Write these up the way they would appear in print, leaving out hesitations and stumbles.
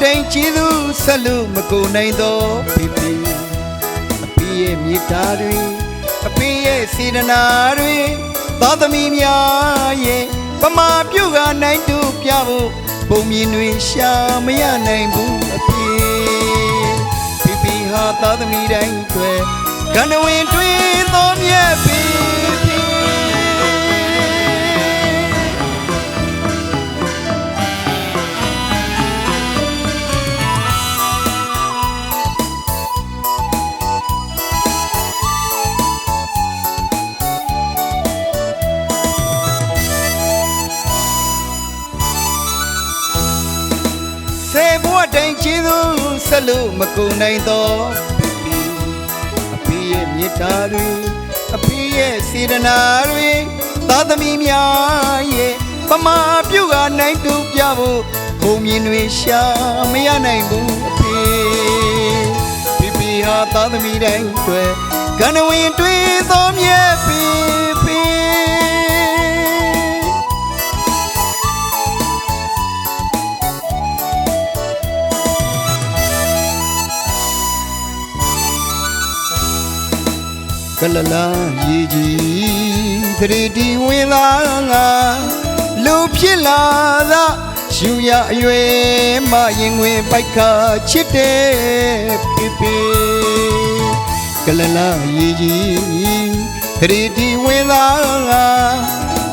တိန်ကျေးဇူးဆက်လို့မကုန်နိုင်တော့ဖေဖေအဖေရဲ့မြေတားတွေအဖေရဲ့စေတနာတွေသားသမီးများရဲ့ပမာပြုတ်ကနိုင်တူပြဖို့ပုံမြင်တွေရှာမရနိုင်ဘူးအဖေဖေဖေဟာသားသမီးတိုင်းတွေကဏ္ဍဝင်တွေးသောမြတ်ဖေဖေစေဘဝတိုင်းကျေးဇူးဆက်လို့မကုန်နိုင်တော့အဖေရဲ့မြေတားတွေအဖေရဲ့စေတနာတွေသားသမီးများရဲ့ပမာပြုတ်ကနိုင်တူပြဖို့ပုံမြင်တွေရှာမရနိုင်ဘူးအဖေဖေဖေဟာသားသမီးတိုင်းတွေကဏ္ဍဝင်တွေးသောမြတ်ဖေဖေကလလာရေကြီးသတိတီဝင်လာငါလူဖြစ်လာသာရှူရအရွယ်မရင်ဝင်ပိုက်ခါချစ်တဲ့ဖေဖေကလလာရေကြီးသတိတီဝင်လာငါ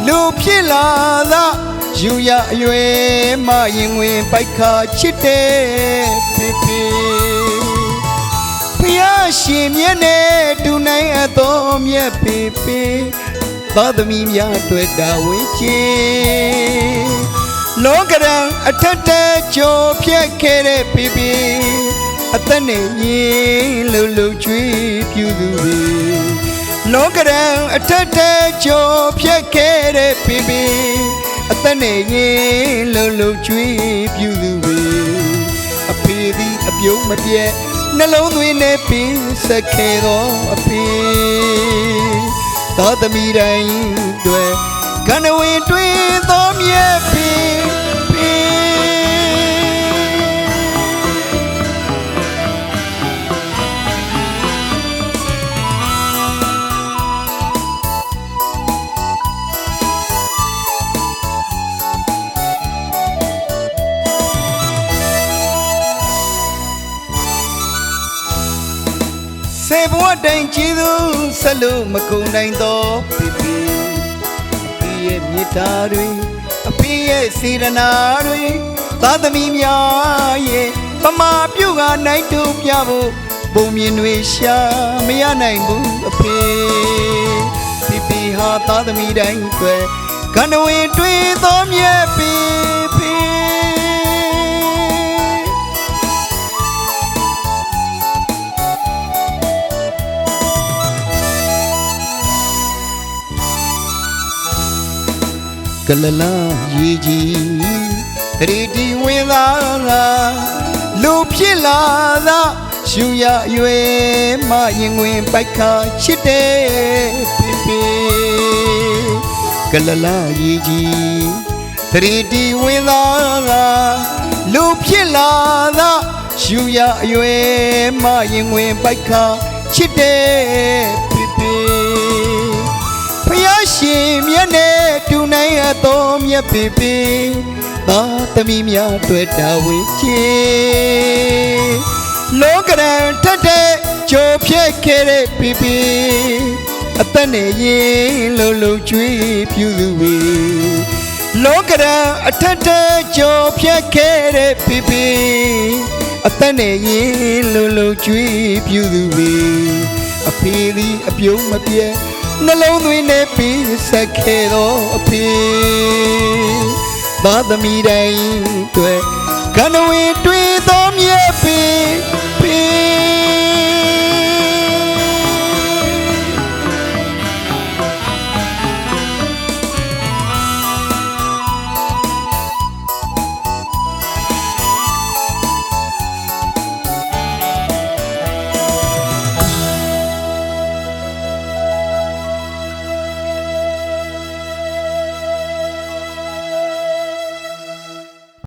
လူဖြစ်လာသာရှူရအရွယ်မရင်ဝင်ပိုက်ခါချစ်တဲ့ဖေဖေရှင်မြတ်နဲ့တူနိုင်အတော်မြတ်ပေပေသားသမီးများတွေ့တာဝေးချေလောကရန်အထက်တဲကြော်ဖြတ်ခဲ့တဲ့ပေပေအသက်နဲ့ရင်လှုပ်လှုပ်ကြွေးပြူသူတွေလောကရန်အထက်တဲကြော်ဖြတ်ခဲ့တဲ့ပေပေအသက်နဲ့ရင်လှုပ်လှုပ်ကြွေးပြူသူတွေအဖေသည်အပြုံးမပြတ်နှလုံးသွင်းနဲ့ပြီးစခဲ့တော့အဖေသားသမီးတိုင်းတွေကဏ္ဍဝင်တွေးသောမြတ်ဖေဖေစေဘဝတိုင်းကျေးဇူးဆက်လို့မကုန်နိုင်တော့ဖေဖေအဖေရဲ့မြေတားတွေအဖေရဲ့စေတနာတွေသားသမီးများရဲ့ပမာပြုတ်ကနိုင်တူပြဖို့ပုံမြင်တွေရှာမရနိုင်ဘူးအဖေဖေဖေဟာသားသမီးတိုင်းတွေကဏ္ဍဝင်တွေးသောမြတ်ဖေဖေကလလာရေကြီးသတိတီဝင်လာငါလူဖြစ်လာသာရှူရအရွယ်မရင်ဝင်ပိုက်ခါချစ်တဲ့ဖေဖေကလလာရေကြီးသတိတီဝင်လာငါလူဖြစ်လာသာရှူရအရွယ်မရင်ဝင်ပိုက်ခါချစ်တဲ့ဖေဖေဖယားရှင်မြတ်နဲ့တူနိုင်အတော်မြတ်ပေပေသားသမီးများတွေ့တာဝေးချေလောကရန်ထက်တဲ့ကြိုဖြတ်ခဲ့တဲ့ပေပေအသက်နဲ့ရင်လှုပ်လှုပ်ကြွေးပြူသူဝေလောကရန်အထက်တဲ့ကြိုဖြတ်ခဲ့တဲ့ပေပေအသက်နဲ့ရင်လှုပ်လှုပ်ကြွေးပြူသူဝေအဖေသည်အပြုံးမပြဲနှလုံးသွင်းနဲ့ပြီးဆက်ခဲ့တော့အဖေသားသမီးတိုင်းတွေကဏ္ဍဝင်တွေ